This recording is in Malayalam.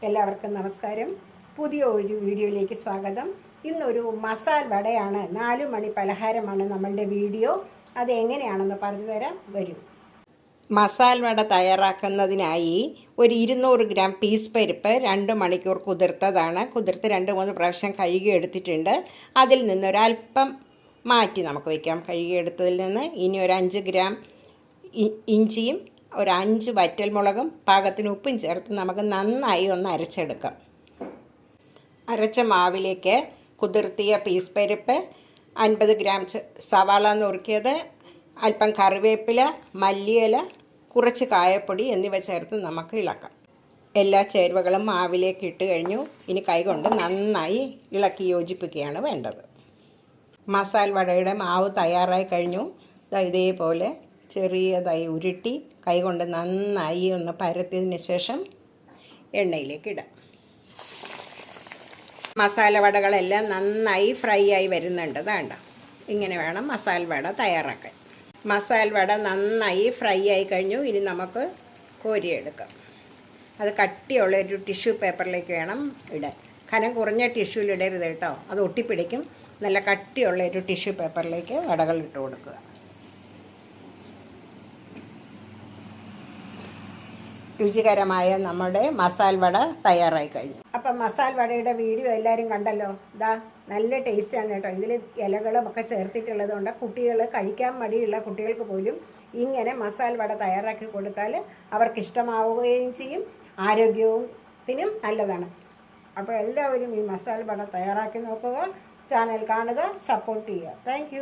എല്ലാവർക്കും നമസ്കാരം. പുതിയ ഒരു വീഡിയോയിലേക്ക് സ്വാഗതം. ഇന്നൊരു മസാല വടയാണ്, 4 മണി പലഹാരമാണ് നമ്മളുടെ വീഡിയോ. അത് എങ്ങനെയാണെന്ന് പറഞ്ഞു തരാം, വരും. മസാല വട തയ്യാറാക്കുന്നതിനായി ഒരു 200 ഗ്രാം പീസ് പരിപ്പ് 2 മണിക്കൂർ കുതിർത്തതാണ്. കുതിർത്ത് 2-3 പ്രാവശ്യം കഴുകി എടുത്തിട്ടുണ്ട്. അതിൽ നിന്നൊരല്പം മാറ്റി നമുക്ക് വയ്ക്കാം. കഴുകിയെടുത്തതിൽ നിന്ന് ഇനി ഒരു 5 ഗ്രാം ഇഞ്ചിയും ഒരു 5 വറ്റൽമുളകും പാകത്തിന് ഉപ്പും ചേർത്ത് നമുക്ക് നന്നായി ഒന്ന് അരച്ചെടുക്കാം. അരച്ച മാവിലേക്ക് കുതിർത്തിയ പീസ് പരിപ്പ്, 50 ഗ്രാം സവാള നുറുക്കിയത്, അല്പം കറിവേപ്പില, മല്ലിയില, കുറച്ച് കായപ്പൊടി എന്നിവ ചേർത്ത് നമുക്ക് ഇളക്കാം. എല്ലാ ചേരുവകളും മാവിലേക്ക് ഇട്ട് കഴിഞ്ഞു. ഇനി കൈകൊണ്ട് നന്നായി ഇളക്കി യോജിപ്പിക്കുകയാണ് വേണ്ടത്. മസാല വടയുടെ മാവ് തയ്യാറായി കഴിഞ്ഞു. ഇതേപോലെ ചെറിയതായി ഉരുട്ടി കൈകൊണ്ട് നന്നായി ഒന്ന് പരത്തിയതിന് ശേഷം എണ്ണയിലേക്ക് ഇടാം. മസാല വടകളെല്ലാം നന്നായി ഫ്രൈ ആയി വരുന്നുണ്ട്. വേണ്ട, ഇങ്ങനെ വേണം മസാല വട തയ്യാറാക്കാൻ. മസാല വട നന്നായി ഫ്രൈ ആയി കഴിഞ്ഞു. ഇനി നമുക്ക് കോരിയെടുക്കാം. അത് കട്ടിയുള്ള ഒരു ടിഷ്യൂ പേപ്പറിലേക്ക് വേണം ഇടാൻ. കനം കുറഞ്ഞ ടിഷ്യൂലിടരുത് കേട്ടോ, അത് ഒട്ടിപ്പിടിക്കും. നല്ല കട്ടിയുള്ള ഒരു ടിഷ്യൂ പേപ്പറിലേക്ക് വടകൾ ഇട്ട് കൊടുക്കുക. രുചികരമായ നമ്മുടെ മസാല വട തയ്യാറായി കഴിഞ്ഞു. അപ്പം മസാല വടയുടെ വീഡിയോ എല്ലാവരും കണ്ടല്ലോ. നല്ല ടേസ്റ്റാണ് കേട്ടോ. ഇതിൽ ഇലകളും ഒക്കെ ചേർത്തിട്ടുള്ളത് കൊണ്ട് കുട്ടികൾ കഴിക്കാൻ മടിയുള്ള കുട്ടികൾക്ക് പോലും ഇങ്ങനെ മസാല വട തയ്യാറാക്കി കൊടുത്താൽ അവർക്ക് ഇഷ്ടമാവുകയും ചെയ്യും, ആരോഗ്യത്തിനും നല്ലതാണ്. അപ്പോൾ എല്ലാവരും ഈ മസാല വട തയ്യാറാക്കി നോക്കുക, ചാനൽ കാണുക, സപ്പോർട്ട് ചെയ്യുക. താങ്ക്